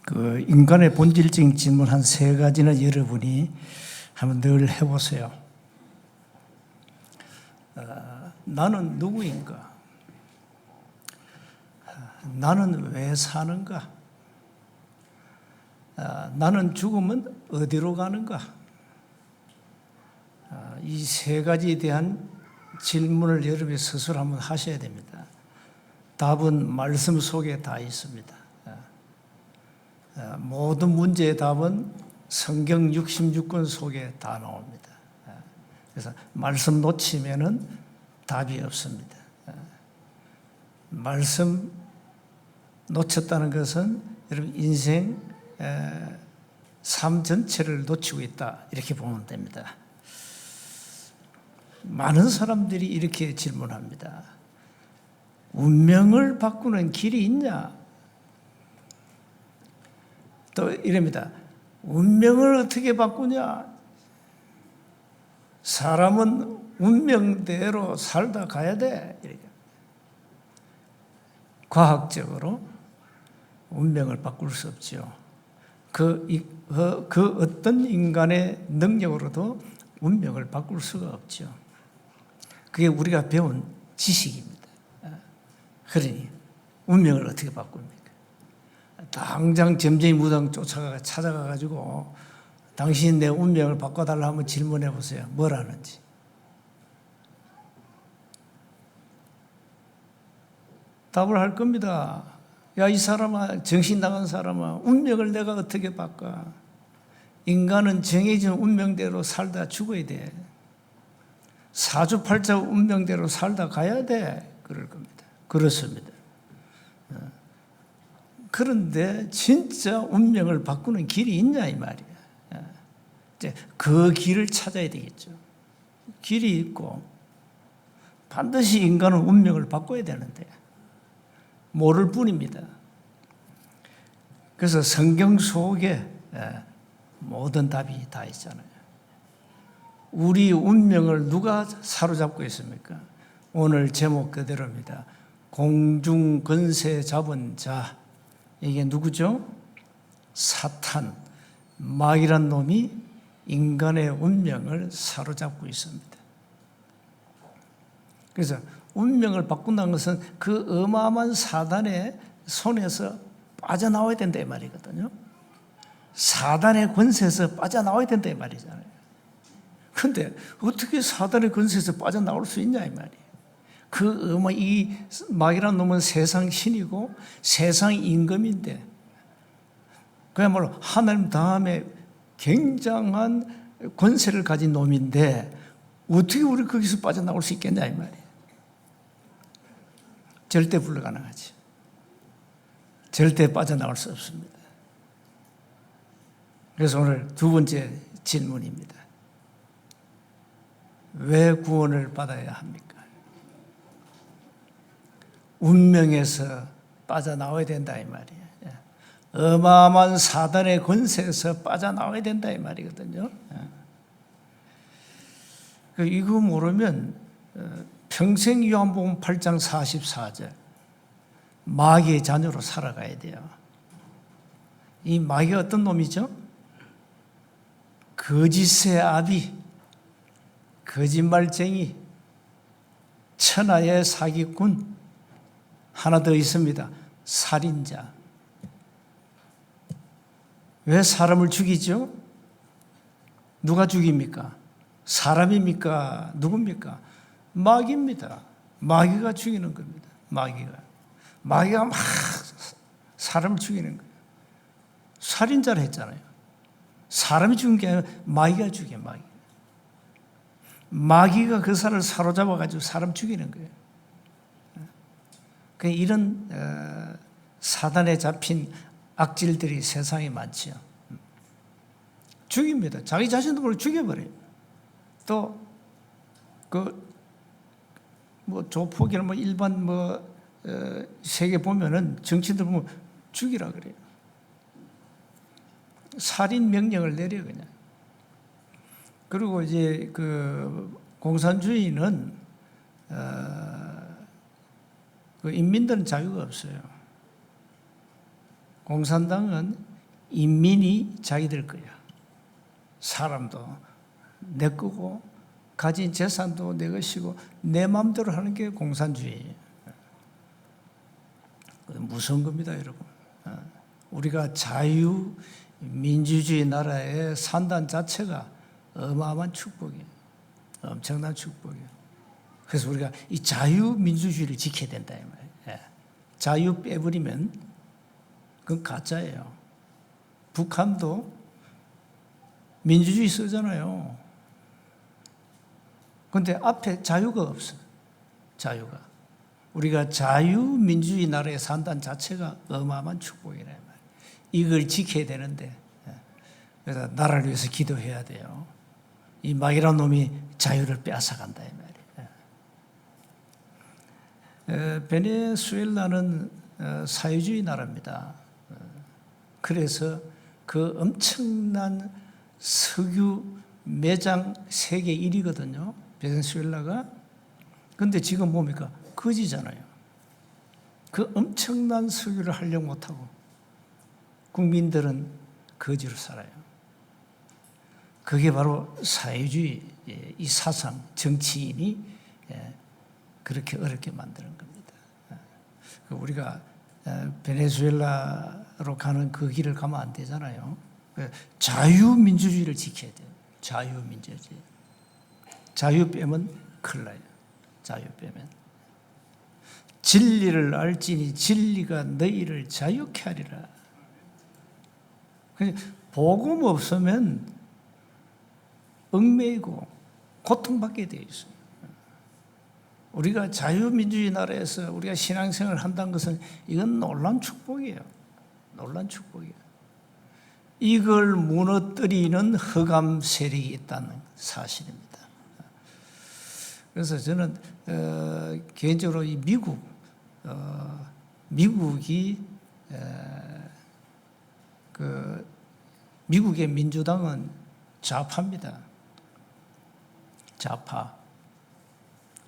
그 인간의 본질적인 질문 한 세 가지는 여러분이 한번 늘 해보세요. 나는 누구인가? 나는 왜 사는가? 나는 죽으면 어디로 가는가? 이 세 가지에 대한 질문을 여러분이 스스로 한번 하셔야 됩니다. 답은 말씀 속에 다 있습니다. 모든 문제의 답은 성경 66권 속에 다 나옵니다. 그래서 말씀 놓치면은 답이 없습니다. 말씀 놓쳤다는 것은 여러분 인생 삶 전체를 놓치고 있다 이렇게 보면 됩니다. 많은 사람들이 이렇게 질문합니다. 운명을 바꾸는 길이 있냐? 또 이럽니다. 운명을 어떻게 바꾸냐? 사람은 운명대로 살다 가야 돼. 이렇게. 과학적으로 운명을 바꿀 수 없죠. 그 어떤 인간의 능력으로도 운명을 바꿀 수가 없죠. 그게 우리가 배운 지식입니다. 그러니 운명을 어떻게 바꿉니까? 당장 점쟁이 무당 찾아가가지고 당신 내 운명을 바꿔달라 한번 질문해 보세요. 뭐라는지. 답을 할 겁니다. 야, 이 사람아, 정신 나간 사람아, 운명을 내가 어떻게 바꿔? 인간은 정해진 운명대로 살다 죽어야 돼. 사주팔자 운명대로 살다 가야 돼. 그럴 겁니다. 그렇습니다. 그런데 진짜 운명을 바꾸는 길이 있냐 이 말이야. 이제 그 길을 찾아야 되겠죠. 길이 있고 반드시 인간은 운명을 바꿔야 되는데 모를 뿐입니다. 그래서 성경 속에 모든 답이 다 있잖아요. 우리 운명을 누가 사로잡고 있습니까? 오늘 제목 그대로입니다. 공중 권세 잡은 자. 이게 누구죠? 사탄, 마귀란 놈이 인간의 운명을 사로잡고 있습니다. 그래서 운명을 바꾼다는 것은 그 어마어마한 사단의 손에서 빠져나와야 된다 이 말이거든요. 사단의 권세에서 빠져나와야 된다 이 말이잖아요. 그런데 어떻게 사단의 권세에서 빠져나올 수 있냐 이 말이에요. 이 마귀란 놈은 세상 신이고 세상 임금인데 그야말로 하나님 다음에 굉장한 권세를 가진 놈인데 어떻게 우리 거기서 빠져나올 수 있겠냐 이 말이에요. 절대 불가능하지. 절대 빠져나올 수 없습니다. 그래서 오늘 두 번째 질문입니다. 왜 구원을 받아야 합니까? 운명에서 빠져나와야 된다 이 말이에요. 어마어마한 사단의 권세에서 빠져나와야 된다 이 말이거든요. 이거 모르면 평생 요한복음 8장 44절 마귀의 자녀로 살아가야 돼요. 이 마귀가 어떤 놈이죠? 거짓의 아비, 거짓말쟁이, 천하의 사기꾼, 하나 더 있습니다. 살인자. 왜 사람을 죽이죠? 누가 죽입니까? 사람입니까? 누굽니까? 마귀입니다. 마귀가 죽이는 겁니다. 마귀가 막 사람을 죽이는 거예요. 살인자를 했잖아요. 사람이 죽은 게 아니라 마귀가 죽여요. 마귀가 그 사람을 사로잡아가지고 사람 죽이는 거예요. 이런 사단에 잡힌 악질들이 세상에 많지요. 죽입니다. 자기 자신도 모르게 죽여버려요. 또 조폭이나 일반 세계 보면은 정치인들 보면 죽이라 그래요. 살인 명령을 내려 그냥. 그리고 이제 공산주의는 인민들은 자유가 없어요. 공산당은 인민이 자기들 거야. 사람도 내 거고 가진 재산도 내 것이고 내 마음대로 하는 게 공산주의예요. 무서운 겁니다, 여러분. 우리가 자유민주주의 나라에 산다는 자체가 어마어마한 축복이에요. 엄청난 축복이에요. 그래서 우리가 이 자유민주주의를 지켜야 된다 이 말이에요. 자유 빼버리면 그건 가짜예요. 북한도 민주주의 쓰잖아요. 그런데 앞에 자유가 없어요. 자유가. 우리가 자유민주주의 나라에 산다는 자체가 어마어마한 축복이라 말이에요. 이걸 지켜야 되는데, 그래서 나라를 위해서 기도해야 돼요. 이 마귀라는 놈이 자유를 빼앗아간다 이 말이에요. 베네수엘라는 사회주의 나라입니다. 그래서 그 엄청난 석유 매장 세계 1위거든요. 베네수엘라가. 그런데 지금 뭡니까? 거지잖아요. 그 엄청난 석유를 하려고 못하고 국민들은 거지로 살아요. 그게 바로 사회주의 이 사상, 정치인이 그렇게 어렵게 만드는 겁니다. 우리가 베네수엘라로 가는 그 길을 가면 안 되잖아요. 자유민주주의를 지켜야 돼요. 자유민주주의. 자유 빼면 큰일 나요. 자유 빼면. 진리를 알지니 진리가 너희를 자유케 하리라. 복음 없으면 얽매이고 고통받게 되어 있어요. 우리가 자유민주주의 나라에서 우리가 신앙생활을 한다는 것은 이건 놀라운 축복이에요. 놀라운 축복이에요. 이걸 무너뜨리는 흑암 세력이 있다는 사실입니다. 그래서 저는 개인적으로 이 미국이 미국의 민주당은 좌파입니다. 좌파.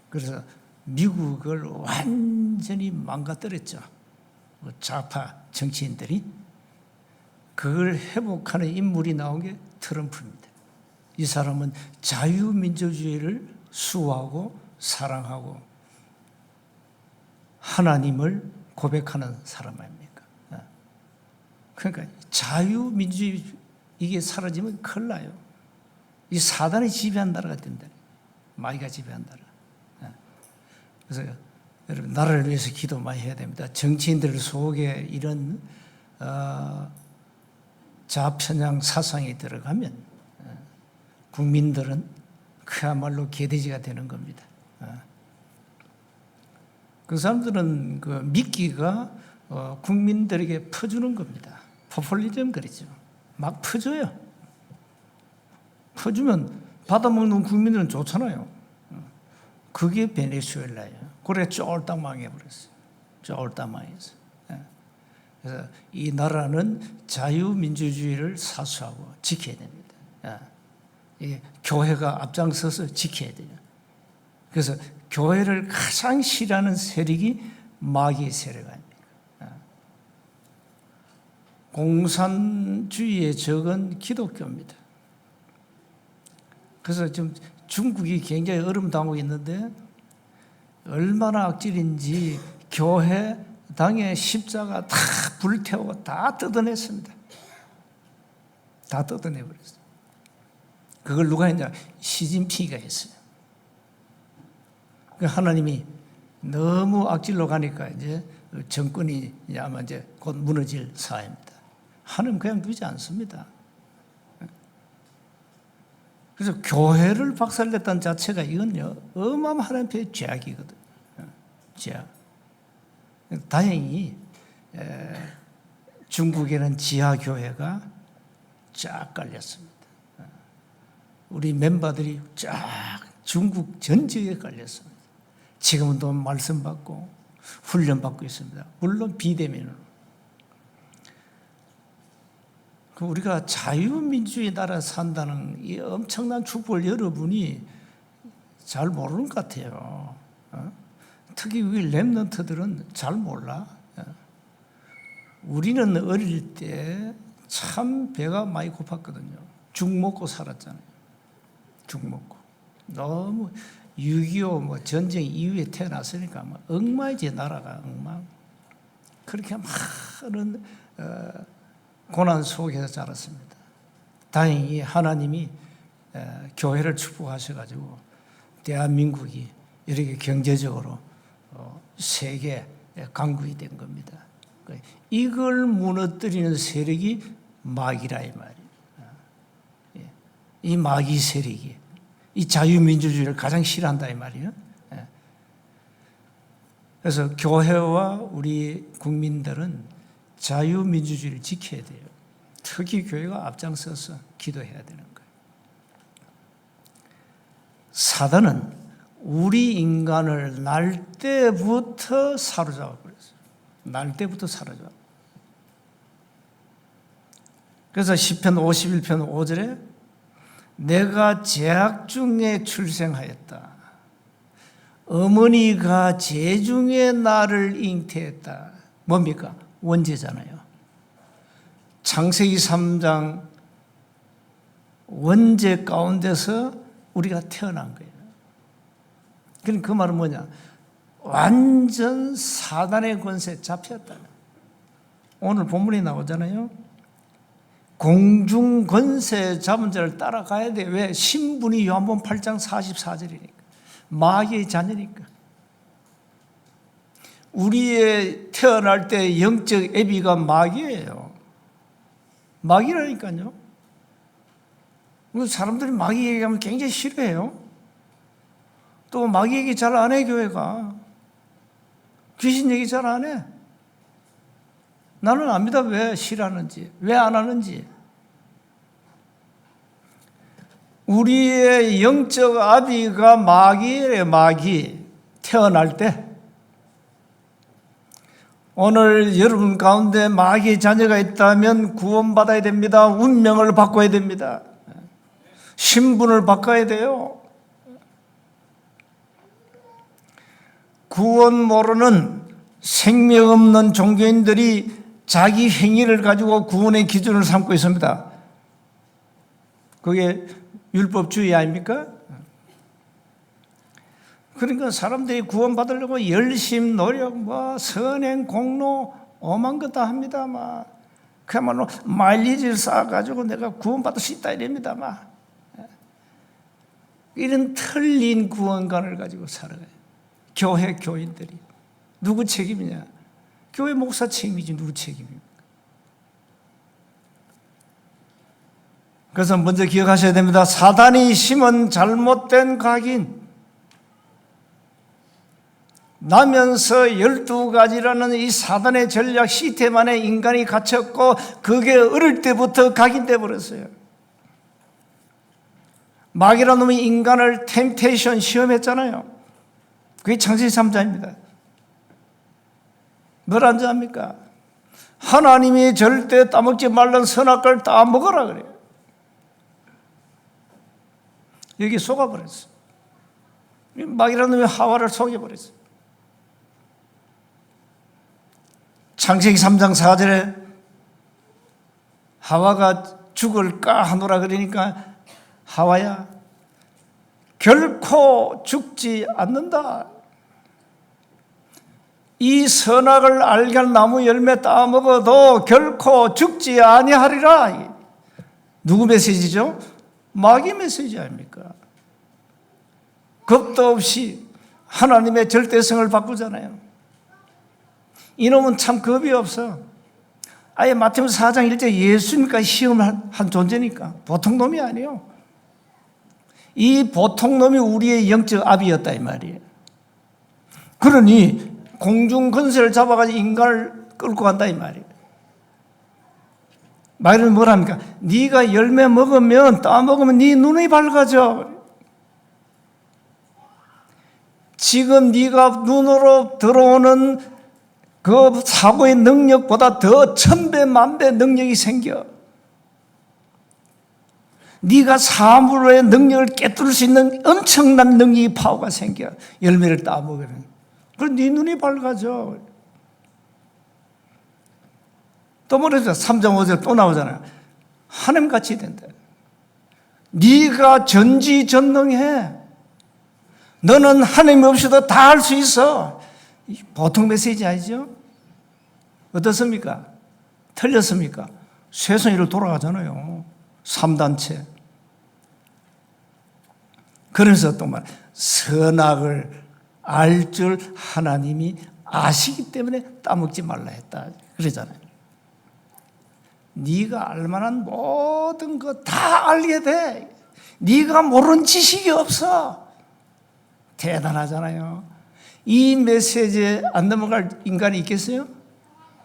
그래서 미국을 완전히 망가뜨렸죠. 좌파 정치인들이. 그걸 회복하는 인물이 나온 게 트럼프입니다. 이 사람은 자유민주주의를 수호하고 사랑하고 하나님을 고백하는 사람 아닙니까? 그러니까 자유민주주의 이게 사라지면 큰일 나요. 이 사단이 지배한 나라가 된다. 마귀가 지배한 나라. 그래서 여러분 나라를 위해서 기도 많이 해야 됩니다. 정치인들 속에 이런 좌편향 사상이 들어가면 국민들은 그야말로 개돼지가 되는 겁니다. 그 사람들은 그 미끼가 국민들에게 퍼주는 겁니다. 포퓰리즘 그러죠. 막 퍼줘요. 퍼주면 받아먹는 국민들은 좋잖아요. 그게 베네수엘라예요. 그래 쫄딱 망해버렸어요. 쫄딱 망했어요. 그래서 이 나라는 자유민주주의를 사수하고 지켜야 됩니다. 이게 교회가 앞장서서 지켜야 돼요. 그래서 교회를 가장 싫어하는 세력이 마귀의 세력 아닙니까? 공산주의의 적은 기독교입니다. 그래서 지금 중국이 굉장히 어려움 당하고 있는데 얼마나 악질인지 교회 당의 십자가 다 불태우고 다 뜯어냈습니다. 다 뜯어내버렸어요. 그걸 누가 했냐? 시진핑이가 했어요. 하나님이 너무 악질로 가니까 이제 정권이 아마 이제 곧 무너질 사회입니다. 하나님 그냥 두지 않습니다. 그래서 교회를 박살냈다는 자체가 이건요 어마어마한 하나님 앞에 죄악이거든요. 죄악. 다행히 중국에는 지하교회가 쫙 깔렸습니다. 우리 멤버들이 쫙 중국 전 지역에 깔렸습니다. 지금은 또 말씀 받고 훈련 받고 있습니다. 물론 비대면으로. 우리가 자유민주주의 나라에 산다는 이 엄청난 축복을 여러분이 잘 모르는 것 같아요. 특히 우리 렘넌트들은 잘 몰라. 우리는 어릴 때 참 배가 많이 고팠거든요. 죽 먹고 살았잖아요. 죽 먹고. 너무 6.25 뭐 전쟁 이후에 태어났으니까 막 엉망이지, 나라가 엉망. 그렇게 많은 고난 속에서 자랐습니다. 다행히 하나님이 교회를 축복하셔가지고 대한민국이 이렇게 경제적으로 세계 강국이 된 겁니다. 이걸 무너뜨리는 세력이 마귀라 이 말이에요. 이 마귀 세력이 이 자유민주주의를 가장 싫어한다 이 말이에요. 그래서 교회와 우리 국민들은 자유민주주의를 지켜야 돼요. 특히 교회가 앞장서서 기도해야 되는 거예요. 사단은 우리 인간을 날 때부터 사로잡아 버렸어요. 날 때부터 사로잡아. 그래서 시편 51편 5절에 내가 제약 중에 출생하였다. 어머니가 재중에 나를 잉태했다. 뭡니까? 원죄잖아요. 창세기 3장 원죄 가운데서 우리가 태어난 거예요. 그러니까 그 말은 뭐냐? 완전 사단의 권세에 잡혔다. 오늘 본문에 나오잖아요. 공중 권세 잡은 자를 따라가야 돼. 왜? 신분이 요한복음 8장 44절이니까. 마귀의 자녀니까. 우리의 태어날 때 영적 애비가 마귀예요. 마귀라니까요. 사람들이 마귀 얘기하면 굉장히 싫어해요. 또 마귀 얘기 잘 안 해, 교회가. 귀신 얘기 잘 안 해. 나는 압니다. 왜 싫어하는지, 왜 안 하는지. 우리의 영적 아비가 마귀예요, 마귀. 태어날 때. 오늘 여러분 가운데 마귀의 자녀가 있다면 구원받아야 됩니다. 운명을 바꿔야 됩니다. 신분을 바꿔야 돼요. 구원 모르는 생명 없는 종교인들이 자기 행위를 가지고 구원의 기준을 삼고 있습니다. 그게 율법주의 아닙니까? 그러니까 사람들이 구원받으려고 열심 노력, 선행, 공로, 엄한 것 다 합니다. 그야말로 마일리지를 쌓아가지고 내가 구원받을 수 있다 이럽니다. 이런 틀린 구원관을 가지고 살아가요. 교회 교인들이. 누구 책임이냐? 교회 목사 책임이지 누구 책임입니까? 그래서 먼저 기억하셔야 됩니다. 사단이 심은 잘못된 각인. 나면서 12가지라는 이 사단의 전략 시스템 안에 인간이 갇혔고 그게 어릴 때부터 각인돼 버렸어요. 마귀라는 놈이 인간을 템테이션 시험했잖아요. 그게 창세기 3장입니다. 뭘 안 좋아합니까? 하나님이 절대 따먹지 말란 선악과를 따먹으라 그래요. 여기 속아버렸어요. 마귀라는 놈이 하와를 속여버렸어요. 창세기 3장 4절에 하와가 죽을까 하노라 그러니까 하와야 결코 죽지 않는다. 이 선악을 알게 할 나무 열매 따먹어도 결코 죽지 아니하리라. 누구 메시지죠? 마귀 메시지 아닙니까? 겁도 없이 하나님의 절대성을 바꾸잖아요. 이놈은 참 겁이 없어. 아예 마태복음 4장 1절 예수님까지 시험을 한 존재니까 보통 놈이 아니에요. 이 보통 놈이 우리의 영적 아비였다 이 말이에요. 그러니 공중 권세를 잡아가지고 인간을 끌고 간다 이 말이에요. 말은 뭐랍니까? 네가 열매 먹으면 따먹으면 네 눈이 밝아져. 지금 네가 눈으로 들어오는 그 사고의 능력보다 더 1000배, 10,000배 능력이 생겨. 네가 사물의 능력을 깨뜨릴 수 있는 엄청난 능력이 파워가 생겨. 열매를 따먹으면. 그럼 네 눈이 밝아져. 또 뭐래서 3장 5절 또 나오잖아요. 하나님같이 된다. 네가 전지전능해. 너는 하나님 없이도 다 할 수 있어. 보통 메시지 아니죠? 어떻습니까? 틀렸습니까? 세상으로 돌아가잖아요. 3단체. 그래서 또 말, 선악을 알 줄 하나님이 아시기 때문에 따먹지 말라 했다. 그러잖아요. 네가 알만한 모든 거 다 알게 돼. 네가 모르는 지식이 없어. 대단하잖아요. 이 메시지에 안 넘어갈 인간이 있겠어요?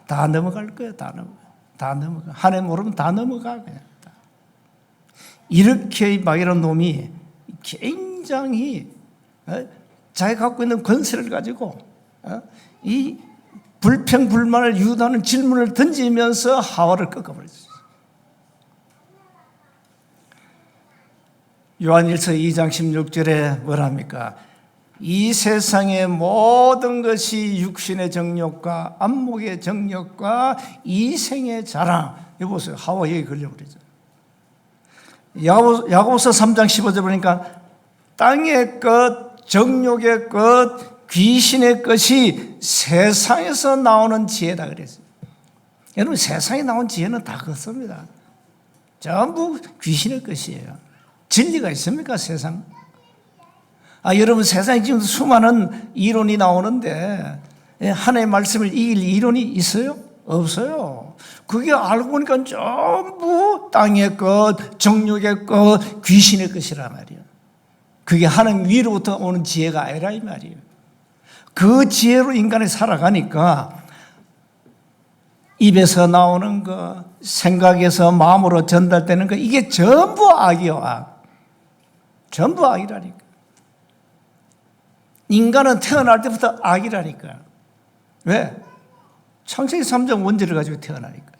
다 넘어갈 거예요. 다 넘어가. 하나님 모르면 다 넘어가. 그냥. 이렇게 마귀라는 놈이 굉장히 자기가 갖고 있는 권세를 가지고 이 불평불만을 유도하는 질문을 던지면서 하와를 꺾어버렸어요. 요한일서 2장 16절에 뭐랍니까? 이 세상의 모든 것이 육신의 정욕과 안목의 정욕과 이생의 자랑. 여기 보세요. 하와 여기 걸려버리죠. 야고보서 3장 15절 보니까 땅의 것, 정욕의 것, 귀신의 것이 세상에서 나오는 지혜다 그랬어요. 여러분 세상에 나온 지혜는 다 그렇습니다. 전부 귀신의 것이에요. 진리가 있습니까 세상? 여러분 세상에 지금 수많은 이론이 나오는데 하나님의 말씀을 이길 이론이 있어요? 없어요. 그게 알고 보니까 전부 땅의 것, 정욕의 것, 귀신의 것이란 말이에요. 그게 하나님 위로부터 오는 지혜가 아니라 이 말이에요. 그 지혜로 인간이 살아가니까 입에서 나오는 거, 생각에서 마음으로 전달되는 거, 이게 전부 악이요, 악. 전부 악이라니까. 인간은 태어날 때부터 악이라니까. 왜? 창세기 3장 원죄를 가지고 태어나니까.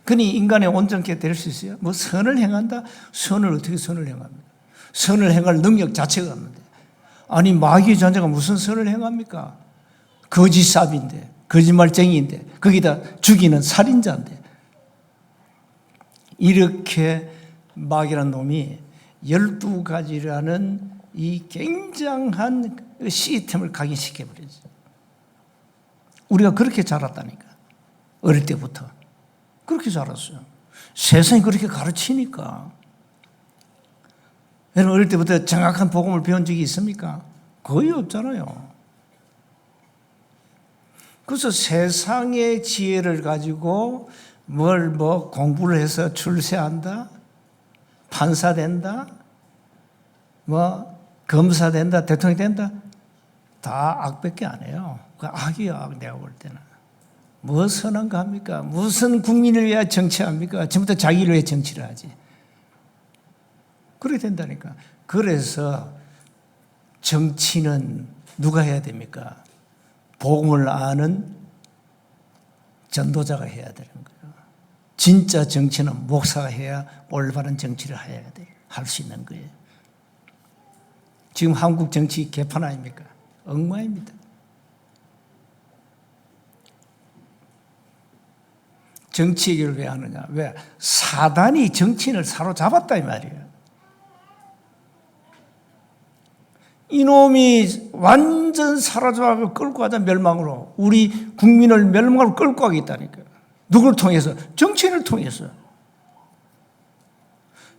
그니 인간의 온전케 될 수 있어요? 뭐 선을 행한다? 선을 어떻게 선을 행합니까? 선을 행할 능력 자체가 없는데. 아니 마귀의 존재가 무슨 선을 행합니까? 거짓삽인데, 거짓말쟁이인데, 거기다 죽이는 살인자인데. 이렇게 마귀라는 놈이 12가지라는 이 굉장한 시스템을 각인시켜버리죠. 우리가 그렇게 자랐다니까. 어릴 때부터. 그렇게 자랐어요. 세상이 그렇게 가르치니까. 여러분 어릴 때부터 정확한 복음을 배운 적이 있습니까? 거의 없잖아요. 그래서 세상의 지혜를 가지고 공부를 해서 출세한다, 판사 된다, 검사 된다, 대통령 된다, 다 악밖에 안 해요. 그 악이야, 악. 내가 볼 때는. 뭐 선한 거 합니까? 무슨 국민을 위해 정치합니까? 전부터 자기를 위해 정치를 하지. 그렇게 된다니까. 그래서 정치는 누가 해야 됩니까? 복음을 아는 전도자가 해야 되는 거예요. 진짜 정치는 목사가 해야 올바른 정치를 해야 돼. 할 수 있는 거예요. 지금 한국 정치 개판 아닙니까? 엉망입니다. 정치 얘기를 왜 하느냐? 왜? 사단이 정치인을 사로잡았다 이 말이에요. 이놈이 완전 사로잡아 끌고 가자 멸망으로. 우리 국민을 멸망으로 끌고 가겠다니까요. 누굴 통해서? 정치인을 통해서.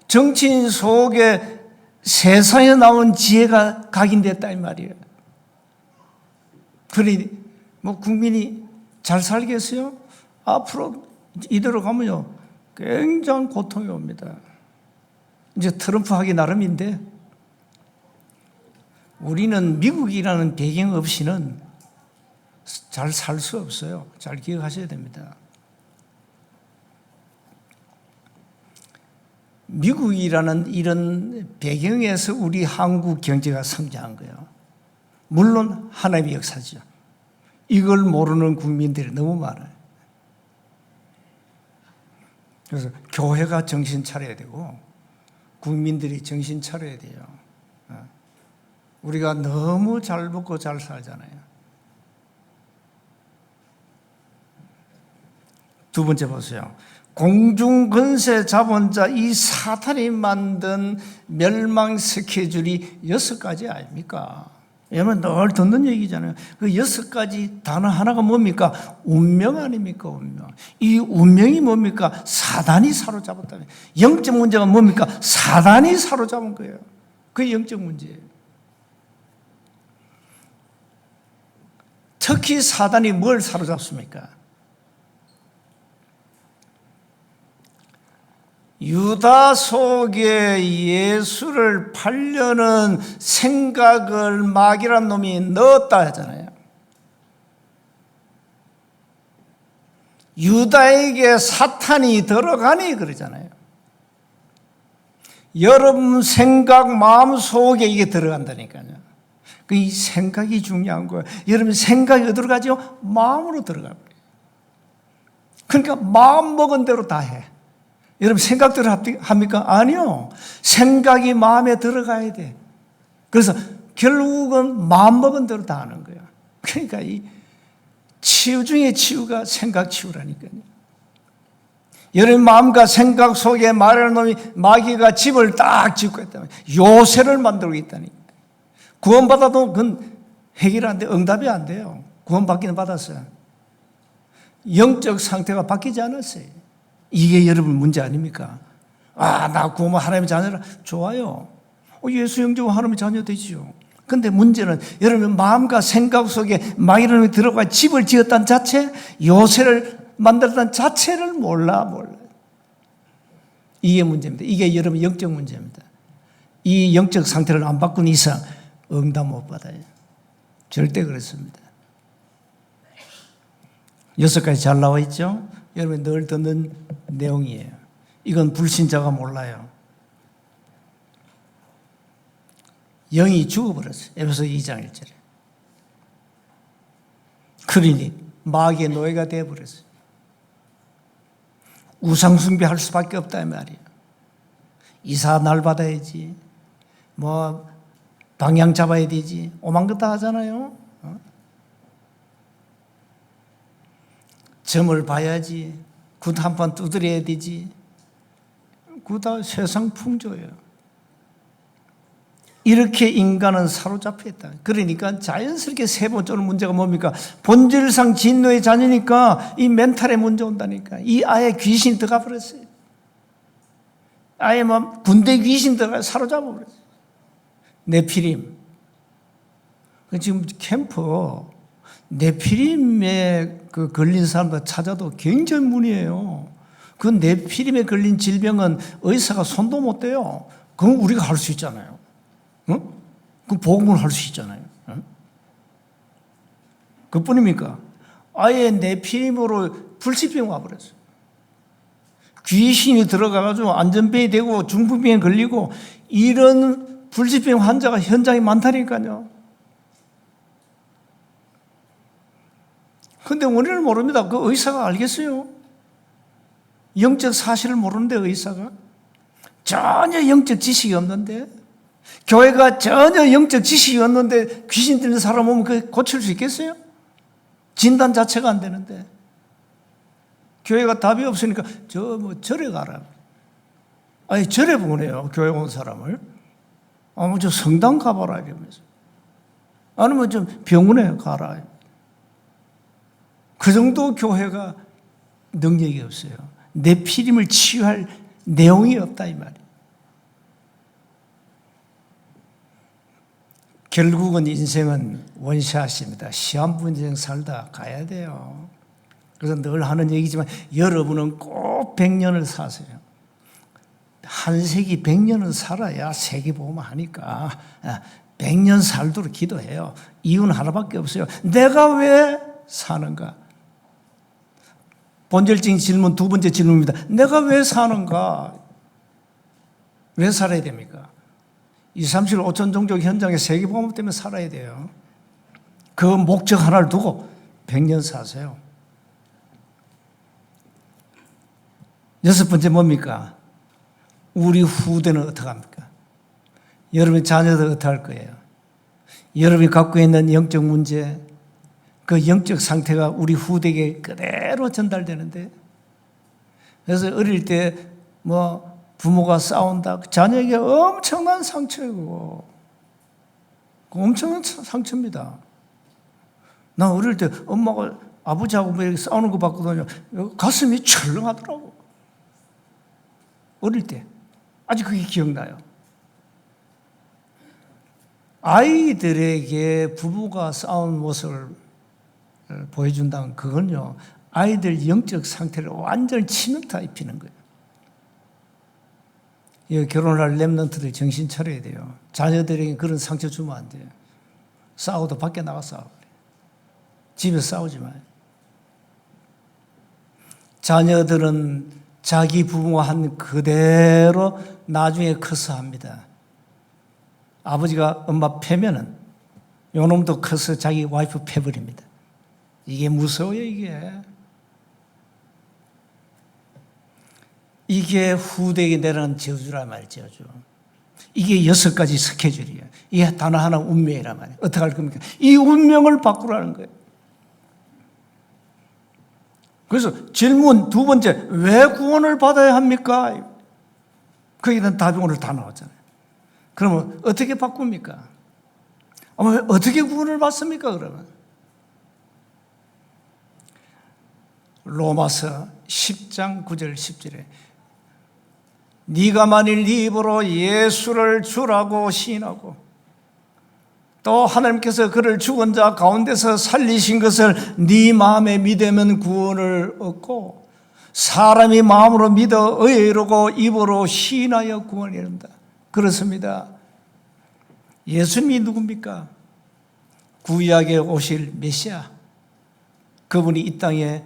정치인 속에 세상에 나온 지혜가 각인됐다 이 말이에요. 그러니 국민이 잘 살겠어요? 앞으로 이대로 가면요 굉장히 고통이 옵니다. 이제 트럼프 하기 나름인데 우리는 미국이라는 배경 없이는 잘 살 수 없어요. 잘 기억하셔야 됩니다. 미국이라는 이런 배경에서 우리 한국 경제가 성장한 거예요. 물론 하나님의 역사죠. 이걸 모르는 국민들이 너무 많아요. 그래서 교회가 정신 차려야 되고 국민들이 정신 차려야 돼요. 우리가 너무 잘 먹고 잘 살잖아요. 두 번째 보세요. 공중 권세 잡은 자, 이 사탄이 만든 멸망 스케줄이 6가지 아닙니까? 여러분 늘 듣는 얘기잖아요. 그 6가지 단어 하나가 뭡니까? 운명 아닙니까? 운명. 이 운명이 뭡니까? 사단이 사로잡았다는. 영적 문제가 뭡니까? 사단이 사로잡은 거예요. 그게 영적 문제예요. 특히 사단이 뭘 사로잡습니까? 유다 속에 예수를 팔려는 생각을 마귀란 놈이 넣었다 하잖아요. 유다에게 사탄이 들어가니 그러잖아요. 여러분 생각 마음속에 이게 들어간다니까요. 이 생각이 중요한 거예요. 여러분 생각이 어디로 가죠? 마음으로 들어가요. 그러니까 마음 먹은 대로 다 해. 여러분 생각대로 합니까? 아니요. 생각이 마음에 들어가야 돼. 그래서 결국은 마음 먹은 대로 다 하는 거야. 그러니까 이 치유 중에 치유가 생각 치유라니까요. 여러분 마음과 생각 속에 말하는 놈이 마귀가 집을 딱 짓고 있다면 요새를 만들고 있다니까. 구원받아도 그건 해결 안 돼. 응답이 안 돼요. 구원받기는 받았어요. 영적 상태가 바뀌지 않았어요. 이게 여러분 문제 아닙니까? 나 구원 하나님의 자녀라. 좋아요. 예수 영접은 하나님의 자녀 되지요. 근데 문제는 여러분 마음과 생각 속에 마귀는 들어가 집을 지었다는 자체, 요새를 만들었다는 자체를 몰라. 이게 문제입니다. 이게 여러분 영적 문제입니다. 이 영적 상태를 안 바꾼 이상 응답 못 받아요. 절대 그렇습니다. 6가지 잘 나와 있죠? 여러분 늘 듣는 내용이에요. 이건 불신자가 몰라요. 영이 죽어버렸어요. 에베소 2장 1절에. 그러니 마귀의 노예가 되어버렸어요. 우상숭배할 수밖에 없다 이 말이에요. 이사 날 받아야지. 방향 잡아야 되지. 오만 것 다 하잖아요. 점을 봐야지. 굿 한 판 두드려야 되지. 그거 다 세상 풍조예요. 이렇게 인간은 사로잡혀 있다. 그러니까 자연스럽게 세 번째로 문제가 뭡니까? 본질상 진노의 자녀니까 이 멘탈에 문제 온다니까. 이 아예 귀신이 들어가 버렸어요. 아예 군대 귀신 들어가 사로잡아 버렸어요. 네피림. 지금 캠프 네피림에 걸린 사람들 찾아도 굉장히 문의해요. 그 네피림에 걸린 질병은 의사가 손도 못 대요. 그건 우리가 할 수 있잖아요. 그 복음을 할 수 있잖아요. 그뿐입니까? 아예 네피림으로 불치병 와버렸어요. 귀신이 들어가가지고 안전병이 되고 중풍병에 걸리고 이런 불치병 환자가 현장에 많다니까요. 근데 우리는 모릅니다. 그 의사가 알겠어요? 영적 사실을 모르는데 의사가? 전혀 영적 지식이 없는데? 교회가 전혀 영적 지식이 없는데 귀신 들린 사람 오면 그게 고칠 수 있겠어요? 진단 자체가 안 되는데. 교회가 답이 없으니까 절에 가라. 아니 절에 보내요. 교회 온 사람을. 저 성당 가봐라 이러면서. 아니면 좀 병원에 가라. 그 정도 교회가 능력이 없어요. 내 피림을 치유할 내용이 없다 이 말이에요. 결국은 인생은 원샷입니다. 시한부 인생 살다 가야 돼요. 그래서 늘 하는 얘기지만 여러분은 꼭 100년을 사세요. 한 세기 100년은 살아야 세계보험을 하니까 100년 살도록 기도해요. 이유는 하나밖에 없어요. 내가 왜 사는가? 본질적인 질문 두 번째 질문입니다. 내가 왜 사는가? 왜 살아야 됩니까? 237 5천 종족 현장에 세계보험 때문에 살아야 돼요. 그 목적 하나를 두고 100년 사세요. 6번째 뭡니까? 우리 후대는 어떻게 합니까? 여러분의 자녀들 어떻게 할 거예요? 여러분이 갖고 있는 영적 문제, 그 영적 상태가 우리 후대에게 그대로 전달되는데 그래서 어릴 때 뭐 부모가 싸운다. 자녀에게 엄청난 상처이고, 엄청난 상처입니다. 나 어릴 때 엄마가 아버지하고 뭐 이렇게 싸우는 거 봤거든요. 가슴이 철렁하더라고. 어릴 때. 아직 그게 기억나요. 아이들에게 부부가 싸우는 모습을 보여준다면 그건요, 아이들 영적 상태를 완전히 치명타 입히는 거예요. 결혼할 렘넌트들 정신 차려야 돼요. 자녀들에게 그런 상처 주면 안 돼요. 싸워도 밖에 나가 싸워. 집에서 싸우지 마요. 자녀들은 자기 부모가 한 그대로 나중에 커서 합니다. 아버지가 엄마 패면은 요놈도 커서 자기 와이프 패버립니다. 이게 무서워요, 이게 후대에게 내려는 저주란 말이죠. 이게 6가지 스케줄이에요. 이게 단어 하나 운명이란 말이에요. 어떻게 할 겁니까? 이 운명을 바꾸라는 거예요. 그래서 질문 두 번째, 왜 구원을 받아야 합니까? 거기에 대한 답이 오늘 다 나왔잖아요. 그러면 어떻게 바꿉니까? 어떻게 구원을 받습니까, 그러면? 로마서 10장 9절 10절에 네가 만일 네 입으로 예수를 주라고 시인하고 또 하나님께서 그를 죽은 자 가운데서 살리신 것을 네 마음에 믿으면 구원을 얻고 사람이 마음으로 믿어 의에 이르고 입으로 시인하여 구원을 이룬다. 그렇습니다. 예수님이 누굽니까? 구약에 오실 메시아, 그분이 이 땅에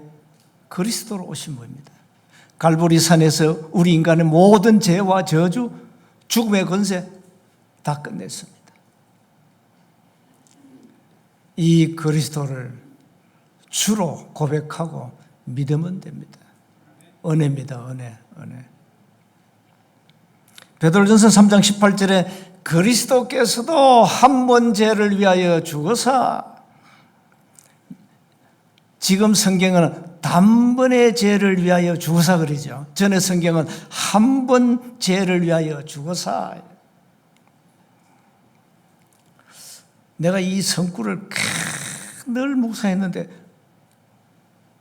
그리스도로 오신 분입니다. 갈보리 산에서 우리 인간의 모든 죄와 저주, 죽음의 권세 다 끝냈습니다. 이 그리스도를 주로 고백하고 믿으면 됩니다. 은혜입니다. 은혜. 베드로전서 3장 18절에 그리스도께서도 한 번 죄를 위하여 죽으사, 지금 성경은 단번에 죄를 위하여 죽으사 그러죠. 전에 성경은 한 번 죄를 위하여 죽으사. 내가 이 성구를 늘 묵상했는데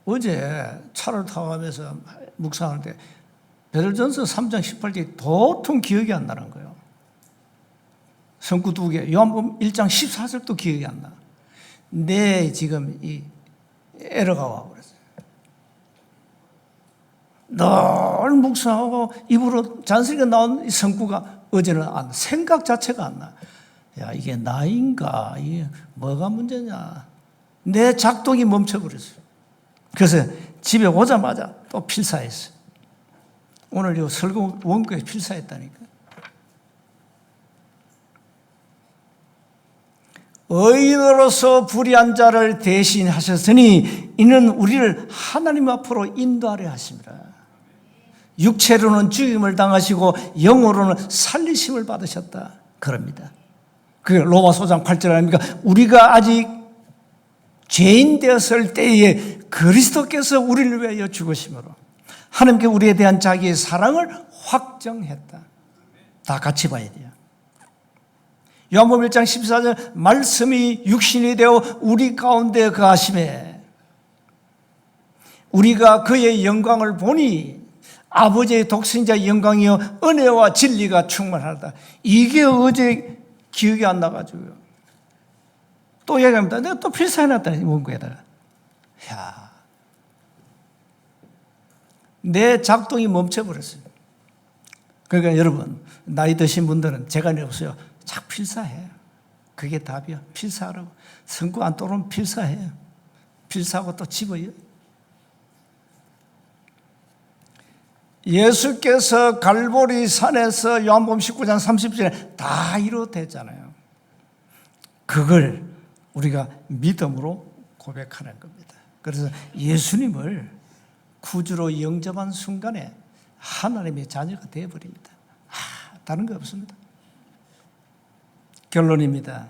어제 차를 타고 가면서 묵상하는데 베드로전서 3장 18절이 도통 기억이 안 나는 거예요. 성구 2개, 요한복음 1장 14절도 기억이 안 나. 내 지금 이 에러가 와 그랬어요. 늘 묵상하고 입으로 잔소리가 나온 이 성구가 어제는 안 나. 생각 자체가 안 나. 야, 이게 나인가? 이게 뭐가 문제냐? 내 작동이 멈춰버렸어요. 그래서 집에 오자마자 또 필사했어요. 오늘 이 설교 원고에 필사했다니까. 의인으로서 불의한 자를 대신하셨으니 이는 우리를 하나님 앞으로 인도하려 하십니다. 육체로는 죽임을 당하시고 영으로는 살리심을 받으셨다. 그럽니다. 그게 로마서 5장 8절 아닙니까? 우리가 아직 죄인 되었을 때에 그리스도께서 우리를 위하여 죽으심으로 하나님께 우리에 대한 자기의 사랑을 확정했다. 다 같이 봐야 돼요. 요한복음 1장 14절 말씀이 육신이 되어 우리 가운데 거하심에 우리가 그의 영광을 보니 아버지의 독생자의 영광이요 은혜와 진리가 충만하다. 이게 어제 기억이 안 나가지고요. 또 얘기합니다. 내가 또 필사해놨다니 원고에다가. 야, 내 작동이 멈춰버렸어요. 그러니까 여러분 나이 드신 분들은 재간이 없어요. 자꾸 필사해. 그게 답이야. 필사하라고. 성구 안 떠오르면 필사해. 필사하고 또 집어요. 예수께서 갈보리 산에서 요한복음 19장 30절에 다 이루어졌잖아요. 그걸 우리가 믿음으로 고백하는 겁니다. 그래서 예수님을 구주로 영접한 순간에 하나님의 자녀가 되어버립니다. 다른 거 없습니다. 결론입니다.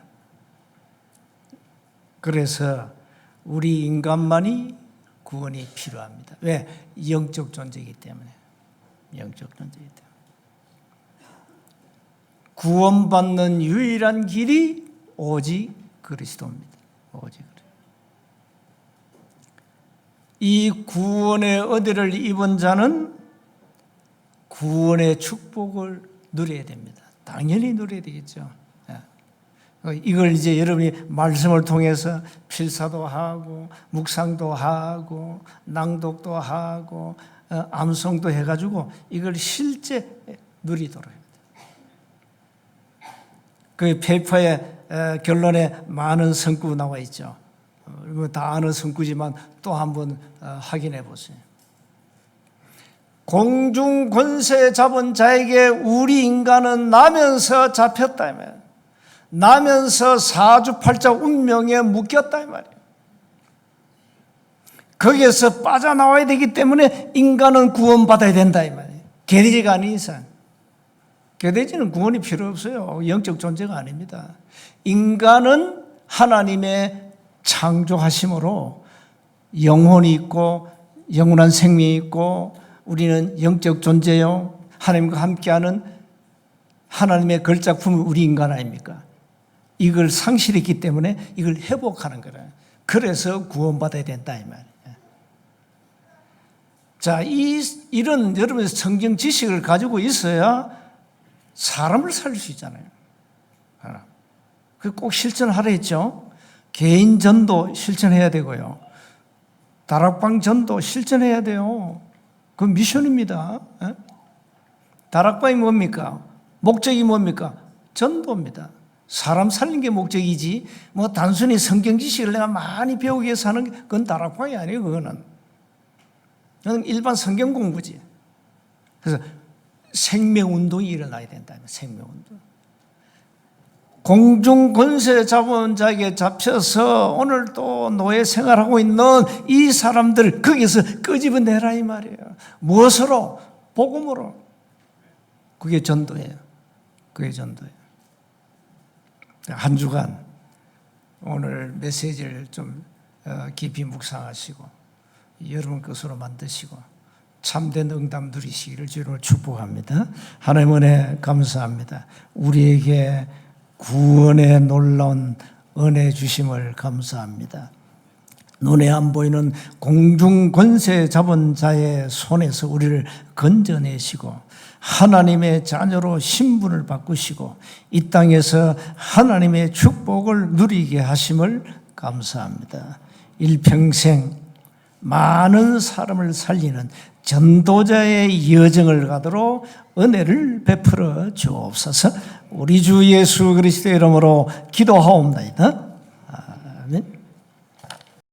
그래서 우리 인간만이 구원이 필요합니다. 왜? 영적 존재이기 때문에. 영적 존재이기 때문에. 구원받는 유일한 길이 오직 그리스도입니다. 오직 그리스도. 이 구원의 은혜를 입은 자는 구원의 축복을 누려야 됩니다. 당연히 누려야 되겠죠. 이걸 이제 여러분이 말씀을 통해서 필사도 하고 묵상도 하고 낭독도 하고 암송도 해가지고 이걸 실제 누리도록 합니다. 그 페이퍼의 결론에 많은 성구 나와 있죠. 다 아는 성구지만 또 한번 확인해 보세요. 공중 권세 잡은 자에게 우리 인간은 나면서 잡혔다면, 나면서 사주팔자 운명에 묶였다 이 말이에요. 거기에서 빠져나와야 되기 때문에 인간은 구원받아야 된다 이 말이에요. 개돼지가 아닌 이상. 개돼지는 구원이 필요 없어요. 영적 존재가 아닙니다. 인간은 하나님의 창조하심으로 영혼이 있고 영원한 생명이 있고 우리는 영적 존재요. 하나님과 함께하는 하나님의 걸작품이 우리 인간 아닙니까? 이걸 상실했기 때문에 이걸 회복하는 거예요. 그래서 구원받아야 된다 이 말이에요. 자, 이런 여러분의 성경 지식을 가지고 있어야 사람을 살릴 수 있잖아요. 그 꼭 실천하라 했죠. 개인 전도 실천해야 되고요. 다락방 전도 실천해야 돼요. 그 미션입니다. 다락방이 뭡니까? 목적이 뭡니까? 전도입니다. 사람 살리는 게 목적이지 뭐 단순히 성경 지식을 내가 많이 배우기 위해서 하는 그건 다락방이 아니에요. 그거는 일반 성경 공부지. 그래서 생명운동이 일어나야 된다. 생명운동. 공중 권세 잡은 자에게 잡혀서 오늘 또 노예 생활하고 있는 이 사람들 거기서 끄집어내라 이 말이에요. 무엇으로? 복음으로. 그게 전도예요. 그게 전도예요. 한 주간 오늘 메시지를 좀 깊이 묵상하시고 여러분 것으로 만드시고 참된 응답 누리시기를 주로 축복합니다. 하나님 은혜 감사합니다. 우리에게 구원의 놀라운 은혜 주심을 감사합니다. 눈에 안 보이는 공중 권세 잡은 자의 손에서 우리를 건져내시고 하나님의 자녀로 신분을 바꾸시고 이 땅에서 하나님의 축복을 누리게 하심을 감사합니다. 일평생 많은 사람을 살리는 전도자의 여정을 가도록 은혜를 베풀어 주옵소서. 우리 주 예수 그리스도의 이름으로 기도하옵나이다. 아멘.